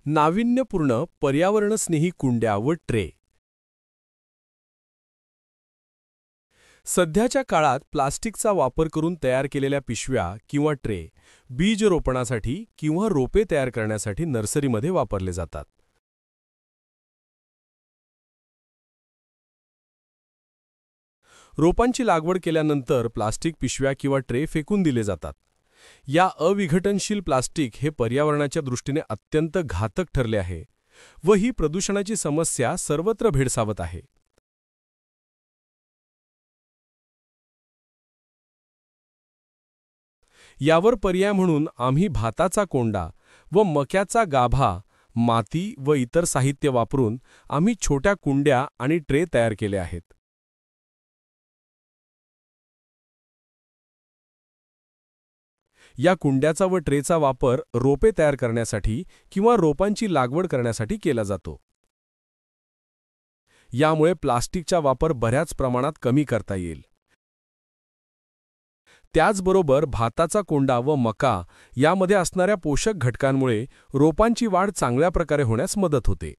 नाविन्यपूर्ण पर्यावरणस्नेही कुंड्या व ट्रे. सध्याच्या काळात प्लास्टिकचा वापर करून तयार केलेल्या पिशव्या किंवा ट्रे बीज रोपणासाठी किंवा रोपे तयार करण्यासाठी नर्सरीमध्ये वापरले जातात. रोपांची लागवड केल्यानंतर प्लास्टिक पिशव्या किंवा ट्रे फेकून दिले जातात. या अविघटनशील प्लास्टिक हे पर्यावरणाच्या दृष्टीने अत्यंत घातक ठरले आहे व ही प्रदूषणाची समस्या सर्वत्र भेडसावत आहे. यावर पर्याय म्हणून आम्ही भाताचा कोंडा व मक्याचा गाभा, माती व इतर साहित्य वापरून आम्ही छोट्या कुंड्या आणि ट्रे तयार केले आहेत. या कुंड्याचा व ट्रेचा वापर रोपे तयार करण्यासाठी किंवा रोपांची लागवड करण्यासाठी केला जातो. यामुळे प्लास्टिकचा वापर बऱ्याच प्रमाणात कमी करता येईल. त्याचबरोबर भाताचा कोंडा व मका यामध्ये असणाऱ्या पोषक घटकांमुळे रोपांची वाढ चांगल्या प्रकारे होण्यास मदत होते.